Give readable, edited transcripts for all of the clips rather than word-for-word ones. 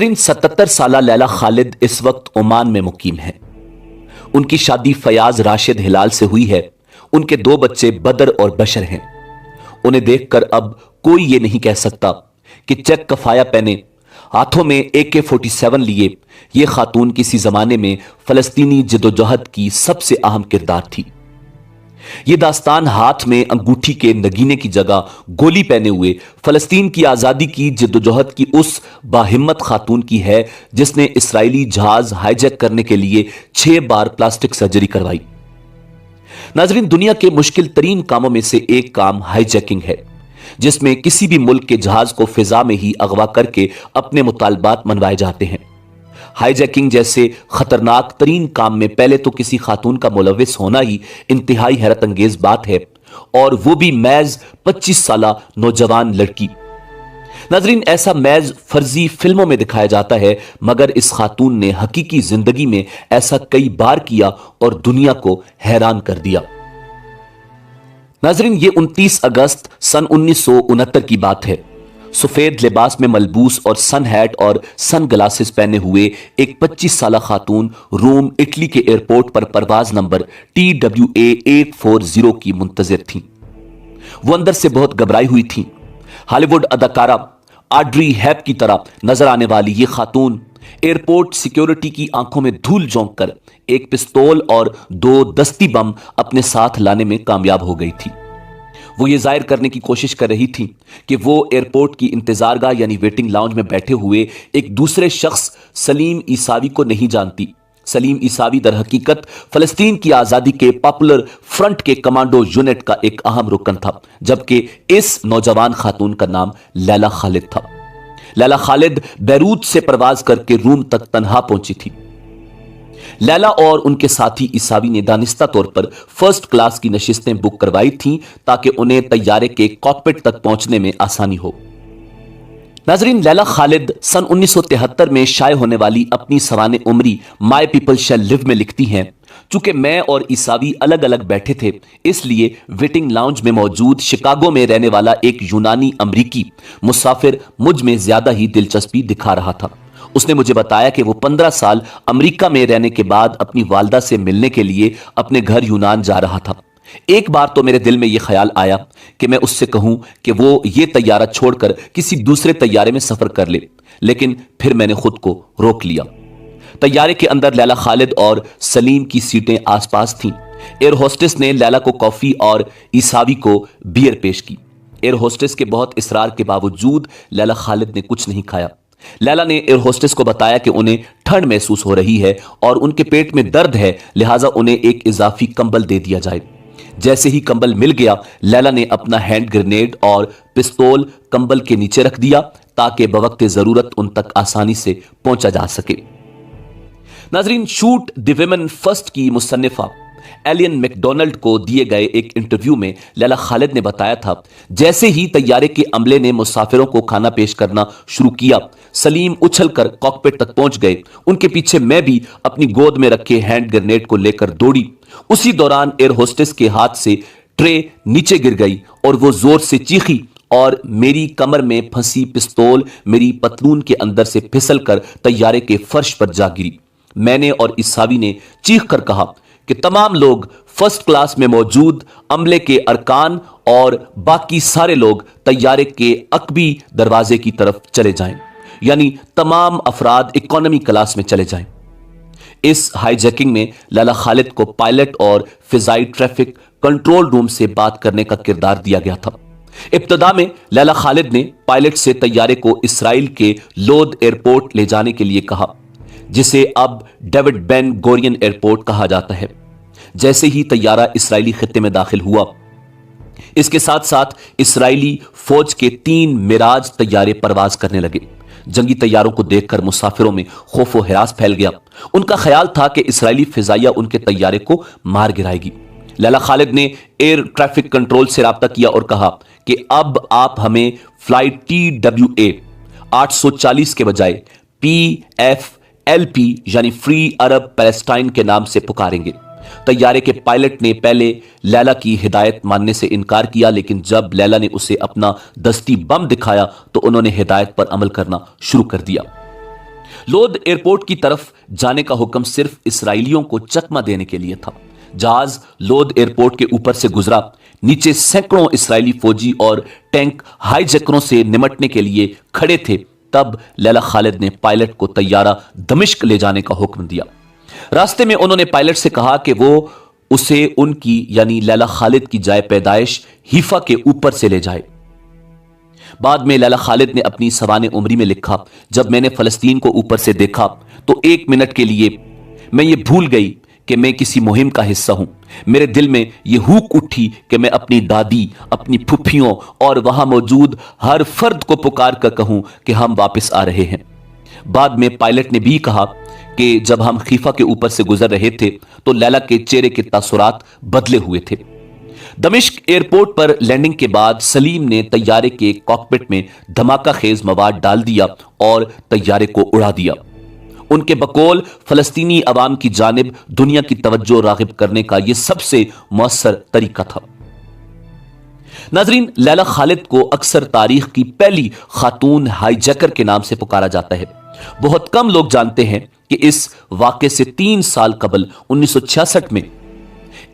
77 साला लैला खालिद इस वक्त ओमान में मुकीम है। उनकी शादी फयाज राशिद हिलाल से हुई है। उनके 2 बच्चे बदर और बशर हैं। उन्हें देखकर अब कोई ये नहीं कह सकता कि चेक कफाया पहने, हाथों में AK-47 लिए ये खातून किसी जमाने में फलस्तीनी जदोजहद की सबसे अहम किरदार थी। ये दास्तान हाथ में अंगूठी के नगीने की जगह गोली पहने हुए फलस्तीन की आजादी की जद्दोजहद की उस बाहिम्मत खातून की है जिसने इस्राएली जहाज हाईजैक करने के लिए 6 बार प्लास्टिक सर्जरी करवाई। नाजरीन, दुनिया के मुश्किल तरीन कामों में से एक काम हाईजैकिंग है, जिसमें किसी भी मुल्क के जहाज को फिजा में ही अगवा करके अपने मुतालबात मनवाए जाते हैं। हाईजैकिंग जैसे खतरनाक तरीन काम में पहले तो किसी खातून का मुलविस होना ही इंतहाई हैरत अंगेज बात है, और वो भी महज 25 साला नौजवान लड़की। नाजरीन, ऐसा महज फर्जी फिल्मों में दिखाया जाता है, मगर इस खातून ने हकीकी जिंदगी में ऐसा कई बार किया और दुनिया को हैरान कर दिया। नाजरीन, ये 29 अगस्त सन 1969 की बात है। सफेद लिबास में मलबूस और सन हैट और सन ग्लासेस पहने हुए एक 25 साला खातून रोम इटली के एयरपोर्ट पर परवाज नंबर TWA 840 की मुंतजिर थी। वो अंदर से बहुत घबराई हुई थी। हॉलीवुड अदाकारा ऑड्री हेप की तरह नजर आने वाली ये खातून एयरपोर्ट सिक्योरिटी की आंखों में धूल झोंक कर एक पिस्तौल और 2 दस्ती बम अपने साथ लाने में कामयाब हो गई थी। वो ये जाहिर करने की कोशिश कर रही थी कि वो एयरपोर्ट की इंतजारगाह यानी वेटिंग लाउंज में बैठे हुए एक दूसरे शख्स सलीम ईसावी को नहीं जानती। सलीम ईसावी दर हकीकत फलस्तीन की आजादी के पॉपुलर फ्रंट के कमांडो यूनिट का एक अहम रुकन था, जबकि इस नौजवान खातून का नाम लैला खालिद था। लैला खालिद बैरूत से परवाज करके रूम तक तन्हा पहुंची थी। लैला और उनके साथी ईसावी ने दानिस्ता तौर पर फर्स्ट क्लास की नशिस्तें बुक करवाई थीं ताकि उन्हें तैयारे के कॉकपिट तक पहुंचने में आसानी हो। नाजरीन, लैला खालिद सन 1973 में शाये होने वाली अपनी सवाने उमरी माय पीपल शैल लिव में लिखती हैं, चूंकि मैं और ईसावी अलग अलग बैठे थे, इसलिए वेटिंग लाउंज में मौजूद शिकागो में रहने वाला एक यूनानी अमरीकी मुसाफिर मुझ में ज्यादा ही दिलचस्पी दिखा रहा था। उसने मुझे बताया कि वो 15 साल अमेरिका में रहने के बाद अपनी वालदा से मिलने के लिए अपने घर यूनान जा रहा था। एक बार तो मेरे दिल में यह ख्याल आया कि मैं उससे कहूं कि वो ये तैयारा छोड़कर किसी दूसरे तैयारे में सफर कर ले, लेकिन फिर मैंने खुद को रोक लिया। तैयारे के अंदर लैला खालिद और सलीम की सीटें आसपास थीं। एयर होस्टेस ने लैला को कॉफी और ईसावी को बियर पेश की। एयर होस्टेस के बहुत इसरार के बावजूद लैला खालिद ने कुछ नहीं खाया। लैला ने एयर होस्टेस को बताया कि उन्हें ठंड महसूस हो रही है और उनके पेट में दर्द है, लिहाजा उन्हें एक इजाफी कंबल दे दिया जाए। जैसे ही कंबल मिल गया, लैला ने अपना हैंड ग्रेनेड और पिस्तौल कंबल के नीचे रख दिया ताकि बवक्त जरूरत उन तक आसानी से पहुंचा जा सके। नाजरीन, शूट द विमेन फर्स्ट की मुसन्निफा एलियन मैकडोनाल्ड को दिए गए एक इंटरव्यू में लैला खालिद ने बताया था, जैसे ही तैयारे के अमले ने मुसाफिरों को खाना पेश करना शुरू किया, सलीम उछलकर कॉकपिट तक पहुंच गए। उनके पीछे मैं भी अपनी गोद में रखे हैंड ग्रेनेड को लेकर दौड़ी। उसी दौरान एयर होस्टेस के हाथ से ट्रे नीचे गिर गई और वो जोर से चीखी और मेरी कमर में फंसी पिस्तौल मेरी पतलून के अंदर से फिसल कर तैयारे के फर्श पर जा गिरी। मैंने और ईसावी ने चीख कर कहा कि तमाम लोग फर्स्ट क्लास में मौजूद अमले के अरकान और बाकी सारे लोग तैयारे के अकबी दरवाजे की तरफ चले जाएं, यानी तमाम अफराद इकोनॉमी क्लास में चले जाएं। इस हाईजैकिंग में लैला खालिद को पायलट और फिजाई ट्रैफिक कंट्रोल रूम से बात करने का किरदार दिया गया था। इब्तदा में लैला खालिद ने पायलट से तैयारे को इसराइल के लोद एयरपोर्ट ले जाने के लिए कहा, जिसे अब डेविड बेन गोरियन एयरपोर्ट कहा जाता है। जैसे ही तैयारा इसराइली खित्ते में दाखिल हुआ, इसके साथ साथ इसराइली फौज के 3 मिराज तैयारे परवाज करने लगे। जंगी तैयारों को देखकर मुसाफिरों में खौफ व हिरास फैल गया। उनका ख्याल था कि इसराइली फिजाइया उनके तैयारे को मार गिराएगी। लैला खालिद ने एयर ट्रैफिक कंट्रोल से राब्ता किया और कहा कि अब आप हमें फ्लाइट TWA 840 के बजाय PFLP यानी फ्री अरब पैलेस्टाइन के नाम से पुकारेंगे। तैयारे के पायलट ने पहले लैला की हिदायत मानने से इनकार किया, लेकिन जब लैला ने उसे अपना दस्ती बम दिखाया तो उन्होंने हिदायत पर अमल करना शुरू कर दिया। लोद एयरपोर्ट की तरफ जाने का हुक्म सिर्फ इसराइलियों को चकमा देने के लिए था। जहाज लोद एयरपोर्ट के ऊपर से गुजरा। नीचे सैकड़ों इसराइली फौजी और टैंक हाईजैकरों से निमटने के लिए खड़े थे। तब लैला खालिद ने पायलट को तैयारा दमिश्क ले जाने का हुक्म दिया। रास्ते में उन्होंने पायलट से कहा कि वो उसे उनकी यानी लैला खालिद की जाए पैदाइश हीफा के ऊपर से ले जाए। बाद में लैला खालिद ने अपनी सवाने उमरी में लिखा, जब मैंने फलस्तीन को ऊपर से देखा तो 1 मिनट के लिए मैं ये भूल गई कि मैं किसी मुहिम का हिस्सा हूं। मेरे दिल में यह हुक उठी कि मैं अपनी दादी, अपनी फुफ्फियों और वहां मौजूद हर फर्द को पुकार कर कहूं कि हम वापस आ रहे हैं। बाद में पायलट ने भी कहा कि जब हम खीफा के ऊपर से गुजर रहे थे तो लैला के चेहरे के तासुरात बदले हुए थे। दमिश्क एयरपोर्ट पर लैंडिंग के बाद सलीम ने तैयारे के कॉकपिट में धमाका खेज मवाद डाल दिया और तैयारे को उड़ा दिया। उनके बकौल फलस्तीनी अवाम की जानिब दुनिया की तवज्जो रागिब करने का यह सबसे मौसर तरीका था। नाजरीन, लैला खालिद को अक्सर तारीख की पहली खातून हाईजैकर के नाम से पुकारा जाता है। बहुत कम लोग जानते हैं कि इस वाक़े से 3 साल कबल 1966 में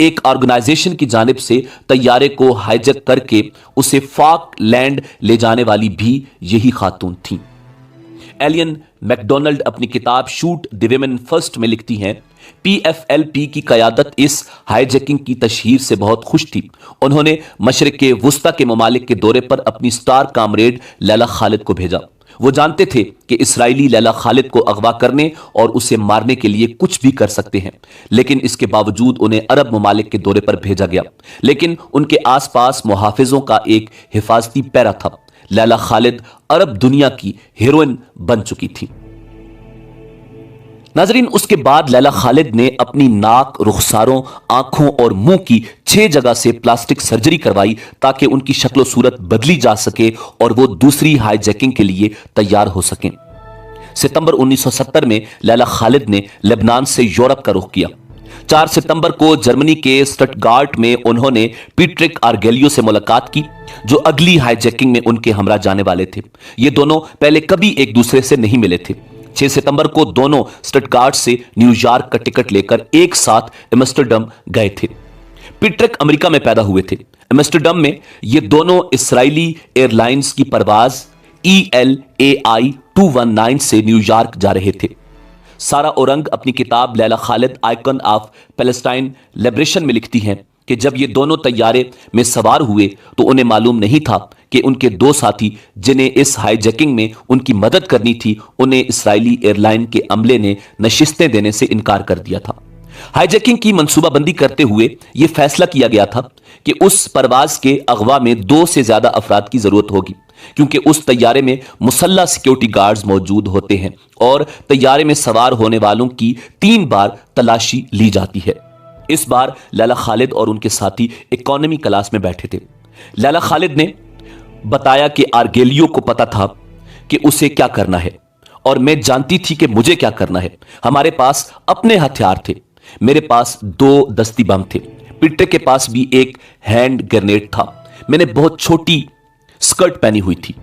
एक ऑर्गेनाइजेशन की जानिब से तैयारे को हाईजैक करके उसे फाक लैंड ले जाने वाली भी यही खातून थी। एलियन मैकडोनल्ड अपनी किताब शूट द विमेन फर्स्ट में लिखती हैं, PFLP की क़यादत इस हाईजैकिंग की तशहीर से बहुत खुश थी। उन्होंने मशरिक़ वुस्ता के ममालिक के दौरे पर अपनी स्टार कामरेड लैला खालिद को भेजा। वो जानते थे कि इसराइली लैला खालिद को अगवा करने और उसे मारने के लिए कुछ भी कर सकते हैं, लेकिन इसके बावजूद उन्हें अरब ममालिक के दौरे पर भेजा गया। लेकिन उनके आसपास मुहाफिजों का एक हिफाजती पैरा था। लैला खालिद अरब दुनिया की हीरोइन बन चुकी थी। नाजरीन, उसके बाद लैला खालिद ने अपनी नाक, रुखसारों, आंखों और मुंह की 6 जगह से प्लास्टिक सर्जरी करवाई ताकि उनकी शक्ल सूरत बदली जा सके और वो दूसरी हाईजैकिंग के लिए तैयार हो सकें। सितंबर 1970 में लैला खालिद ने लेबनान से यूरोप का रुख किया। 4 सितंबर को जर्मनी के स्टटगार्ट में उन्होंने पीट्रिक आर्गेलियो से मुलाकात की, जो अगली हाईजैकिंग में उनके हमरा जाने वाले थे। ये दोनों पहले कभी एक दूसरे से नहीं मिले थे। 6 सितंबर को दोनों स्टटगार्ट से न्यूयॉर्क का टिकट लेकर एक साथ एम्स्टर्डम गए थे। पीट्रिक अमेरिका में पैदा हुए थे। एम्स्टर्डम में ये दोनों इसराइली एयरलाइंस की परवाज ELAI 219 से न्यूयॉर्क जा रहे थे। सारा ओरंग अपनी किताब Laila Khalid icon of Palestine liberation में लिखती हैं कि जब ये दोनों तैयारे में सवार हुए तो उन्हें मालूम नहीं था कि उनके 2 साथी जिन्हें इस हाईजैकिंग में उनकी मदद करनी थी, उन्हें इसराइली एयरलाइन के अमले ने नशिस्तें देने से इनकार कर दिया था। हाईजैकिंग की मंसूबाबंदी करते हुए यह फैसला किया गया था कि उस परवाज के अगवा में 2 से ज्यादा अफराद की जरूरत होगी, क्योंकि उस तैयारे में मुसल्ला सिक्योरिटी गार्ड्स मौजूद होते हैं और तैयारे में सवार होने वालों की 3 बार तलाशी ली जाती है। इस बार लैला खालिद और उनके साथी इकोनॉमी क्लास में बैठे थे। लैला खालिद ने बताया कि आर्गेलियो को पता था कि उसे क्या करना है और मैं जानती थी कि मुझे क्या करना है। हमारे पास अपने हथियार थे। मेरे पास 2 दस्ती बम थे। पीट्रिक के पास भी एक हैंड ग्रेनेड था। मैंने बहुत छोटी स्कर्ट पहनी हुई थी।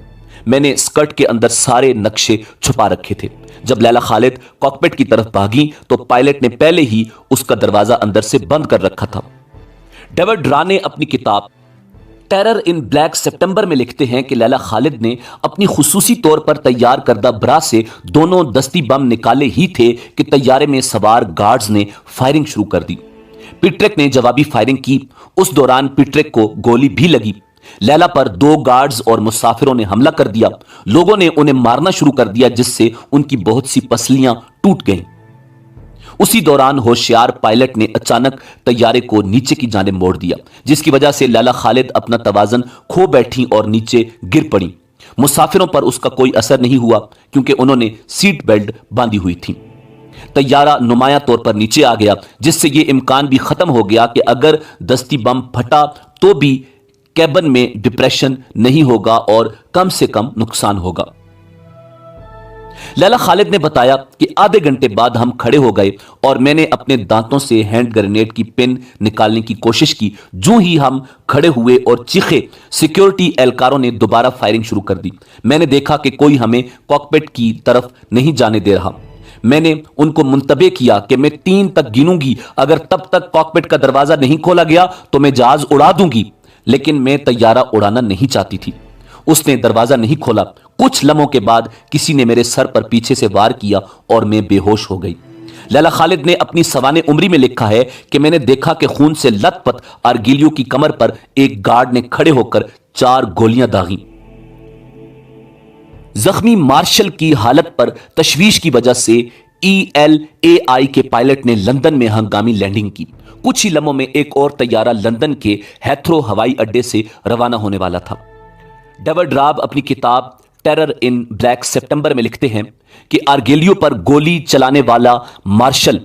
मैंने स्कर्ट के अंदर सारे नक्शे छुपा रखे थे। जब लैला खालिद कॉकपिट की तरफ भागी तो पायलट ने पहले ही उसका दरवाजा अंदर से बंद कर रखा था। डेविड रा ने अपनी किताब टेरर इन ब्लैक सितंबर में लिखते हैं कि लैला खालिद ने अपनी खुसूसी तौर पर तैयार करदा ब्रा से दोनों दस्ती बम निकाले ही थे कि तैयारे में सवार गार्ड्स ने फायरिंग शुरू कर दी। पीट्रिक ने जवाबी फायरिंग की। उस दौरान पीट्रिक को गोली भी लगी। लैला पर 2 गार्ड्स और मुसाफिरों ने हमला कर दिया। लोगों ने उन्हें मारना शुरू कर दिया, जिससे उनकी बहुत सी पसलियां टूट गईं। उसी दौरान होशियार पायलट ने अचानक तैयारे को नीचे की जानिब मोड़ दिया, जिसकी वजह से लैला खालिद अपना तवाजन खो बैठी और नीचे गिर पड़ी। मुसाफिरों पर उसका कोई असर नहीं हुआ क्योंकि उन्होंने सीट बेल्ट बांधी हुई थी। तैयारा नुमाया तौर पर नीचे आ गया, जिससे यह इम्कान भी खत्म हो गया कि अगर दस्ती बम फटा तो भी कैबिन में डिप्रेशन नहीं होगा और कम से कम नुकसान होगा। لیلا خالد نے بتایا کہ آدھے گھنٹے بعد ہم کھڑے ہو گئے اور میں نے اپنے دانتوں سے ہینڈ گرینیڈ کی پن نکالنے کی کوشش کی۔ جو ہی ہم کھڑے ہوئے اور چیخے، سیکیورٹی اہلکاروں نے دوبارہ فائرنگ شروع کر دی۔ میں نے دیکھا کہ کوئی ہمیں کاکپٹ کی طرف نہیں جانے دے رہا۔ میں نے ان کو منتبہ کیا کہ میں 3 تک گنوں گی، اگر تب تک کاکپٹ کا دروازہ نہیں کھولا گیا تو میں جہاز اڑا دوں گی، لیکن میں طیارہ اڑانا نہیں چاہتی تھی۔ اس نے دروازہ نہیں کھولا۔ کچھ لمحوں کے بعد کسی نے میرے سر پر پیچھے سے وار کیا اور میں بے ہوش ہو گئی۔ لیلا خالد نے اپنی سوانح عمری میں لکھا ہے کہ میں نے دیکھا کہ خون سے لت پت آرگیلیو کی کمر پر ایک گارڈ نے کھڑے ہو کر 4 گولیاں داغیں۔ زخمی مارشل کی حالت پر تشویش کی وجہ سے ELAI کے پائلٹ نے لندن میں ہنگامی لینڈنگ کی۔ کچھ ہی لمحوں میں ایک اور طیارہ لندن کے ہیتھرو ہوائی اڈے سے روانہ ہونے والا تھا۔ ڈیوڈ راب اپنی کتاب ٹیرر ان بلیک سپٹمبر میں لکھتے ہیں کہ آرگیلیو پر گولی چلانے والا مارشل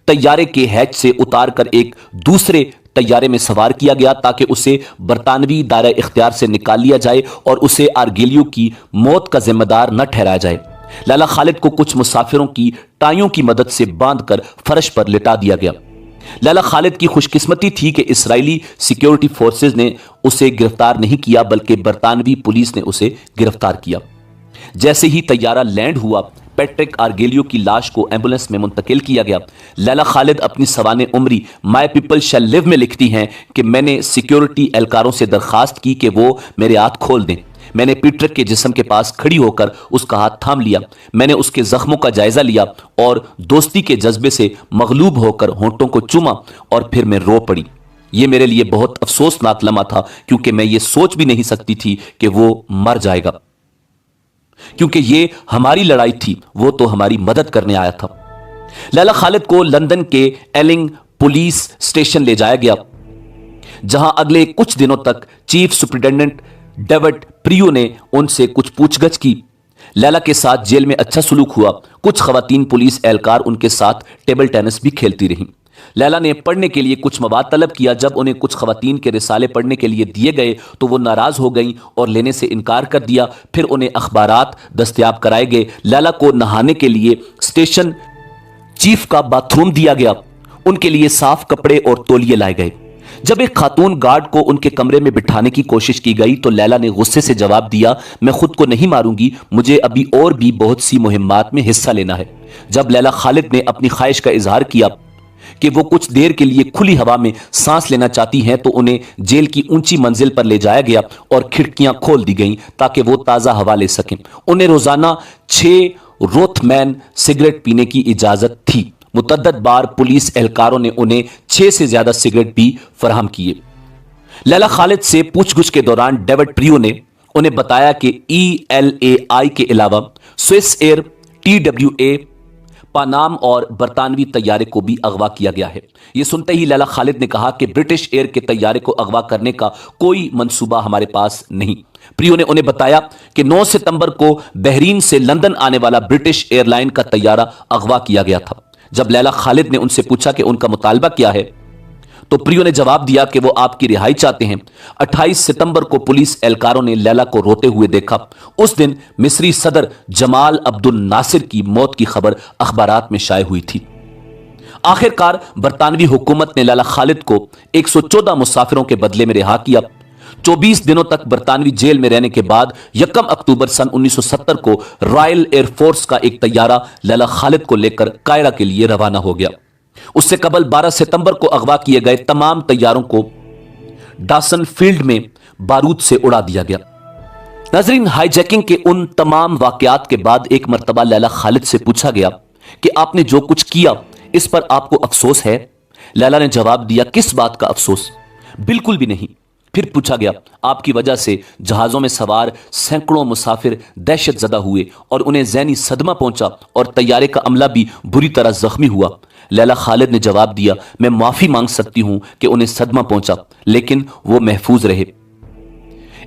طیارے کے ہیچ سے اتار کر ایک دوسرے طیارے میں سوار کیا گیا تاکہ اسے برطانوی دائرہ اختیار سے نکال لیا جائے اور اسے آرگیلیو کی موت کا ذمہ دار نہ ٹھہرایا جائے۔ لیلا خالد کو کچھ مسافروں کی ٹائیوں کی مدد سے باندھ کر فرش پر لٹا دیا گیا۔ لیلا خالد کی خوش قسمتی تھی کہ اسرائیلی سیکیورٹی فورسز نے اسے گرفتار نہیں کیا بلکہ برطانوی پولیس نے اسے گرفتار کیا۔ جیسے ہی طیارہ لینڈ ہوا، پیٹرک آرگیلیو کی لاش کو ایمبولینس میں منتقل کیا گیا۔ لیلا خالد اپنی سوانح عمری مائی پیپل شیل لیو میں لکھتی ہیں کہ میں نے سیکیورٹی اہلکاروں سے درخواست کی کہ وہ میرے ہاتھ کھول دیں۔ میں نے پیٹرک کے جسم کے پاس کھڑی ہو کر اس کا ہاتھ تھام لیا۔ میں نے اس کے زخموں کا جائزہ لیا اور دوستی کے جذبے سے مغلوب ہو کر ہونٹوں کو چوما اور پھر میں رو پڑی۔ یہ میرے لیے بہت افسوسناک لمحہ تھا کیونکہ میں یہ سوچ بھی نہیں سکتی تھی کہ وہ مر جائے گا، کیونکہ یہ ہماری لڑائی تھی، وہ تو ہماری مدد کرنے آیا تھا۔ لیلا خالد کو لندن کے ایلنگ پولیس اسٹیشن لے جایا گیا، جہاں اگلے کچھ دنوں تک چیف سپرنٹینڈنٹ ڈیوڈ پریو نے ان سے کچھ پوچھ گچھ کی۔ لیلا کے ساتھ جیل میں اچھا سلوک ہوا۔ کچھ خواتین پولیس اہلکار ان کے ساتھ ٹیبل ٹینس بھی کھیلتی رہیں۔ لیلا نے پڑھنے کے لیے کچھ مواد طلب کیا۔ جب انہیں کچھ خواتین کے رسالے پڑھنے کے لیے دیے گئے تو وہ ناراض ہو گئیں اور لینے سے انکار کر دیا۔ پھر انہیں اخبارات دستیاب کرائے گئے۔ لیلا کو نہانے کے لیے اسٹیشن چیف کا باتھ روم دیا گیا۔ ان کے لیے صاف کپڑے اور تولیے لائے گئے۔ جب ایک خاتون گارڈ کو ان کے کمرے میں بٹھانے کی کوشش کی گئی تو لیلا نے غصے سے جواب دیا، میں خود کو نہیں ماروں گی، مجھے ابھی اور بھی بہت سی مہمات میں حصہ لینا ہے۔ جب لیلا خالد نے اپنی خواہش کا اظہار کیا کہ وہ کچھ دیر کے لیے کھلی ہوا میں سانس لینا چاہتی ہیں تو انہیں جیل کی اونچی منزل پر لے جایا گیا اور کھڑکیاں کھول دی گئیں تاکہ وہ تازہ ہوا لے سکیں۔ انہیں روزانہ 6 روتھ مین سگریٹ پینے کی اجازت تھی۔ متعدد بار پولیس اہلکاروں نے انہیں 6 سے زیادہ سگریٹ بھی فراہم کیے۔ لیلا خالد سے پوچھ گچھ کے دوران ڈیوڈ پریو نے انہیں بتایا کہ ELAI کے علاوہ سوئس ایئر، TWA، پانام اور برطانوی طیارے کو بھی اغوا کیا گیا ہے۔ یہ سنتے ہی لیلا خالد نے کہا کہ برٹش ایئر کے طیارے کو اغوا کرنے کا کوئی منصوبہ ہمارے پاس نہیں۔ پریو نے انہیں بتایا کہ 9 ستمبر کو بحرین سے لندن آنے والا برٹش ایئر لائن کا طیارہ اغوا کیا گیا تھا۔ جب لیلا خالد نے ان سے پوچھا کہ ان کا مطالبہ کیا ہے تو پریو نے جواب دیا کہ وہ آپ کی رہائی چاہتے ہیں۔ 28 ستمبر کو پولیس اہلکاروں نے لیلا کو روتے ہوئے دیکھا۔ اس دن مصری صدر جمال عبد الناصر کی موت کی خبر اخبارات میں شائع ہوئی تھی۔ آخر کار برطانوی حکومت نے لیلا خالد کو 114 مسافروں کے بدلے میں رہا کیا۔ 24 دنوں تک برطانوی جیل میں رہنے کے بعد 1 اکتوبر سن 1970 کو رائل ایئر فورس کا ایک طیارہ لیلا خالد کو لے کر قاہرہ کے لیے روانہ ہو گیا۔ اس سے قبل 12 ستمبر کو اغوا کیے گئے تمام طیاروں کو ڈاسن فیلڈ میں بارود سے اڑا دیا گیا۔ ناظرین، ہائی جیکنگ کے ان تمام واقعات کے بعد ایک مرتبہ لیلا خالد سے پوچھا گیا کہ آپ نے جو کچھ کیا اس پر آپ کو افسوس ہے؟ لیلا نے جواب دیا، کس بات کا افسوس؟ بالکل بھی نہیں۔ پھر پوچھا گیا، آپ کی وجہ سے جہازوں میں سوار سینکڑوں مسافر دہشت زدہ ہوئے اور انہیں ذہنی صدمہ پہنچا اور طیارے کا عملہ بھی بری طرح زخمی ہوا۔ لیلا خالد نے جواب دیا، میں معافی مانگ سکتی ہوں کہ انہیں صدمہ پہنچا، لیکن وہ محفوظ رہے۔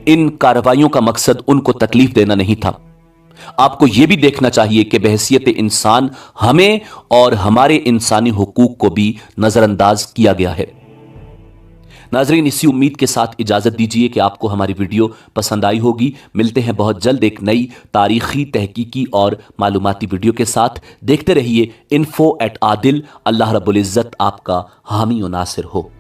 ان کارروائیوں کا مقصد ان کو تکلیف دینا نہیں تھا۔ آپ کو یہ بھی دیکھنا چاہیے کہ بحیثیت انسان ہمیں اور ہمارے انسانی حقوق کو بھی نظر انداز کیا گیا ہے۔ नाजरीन, इसी उम्मीद के साथ इजाज़त दीजिए कि आपको हमारी वीडियो पसंद आई होगी। मिलते हैं बहुत जल्द एक नई तारीखी, तहकीकी और मालूमाती वीडियो के साथ। देखते रहिए info@adil। अल्लाह रब्बुल इज़्ज़त आपका हामी और नासिर हो।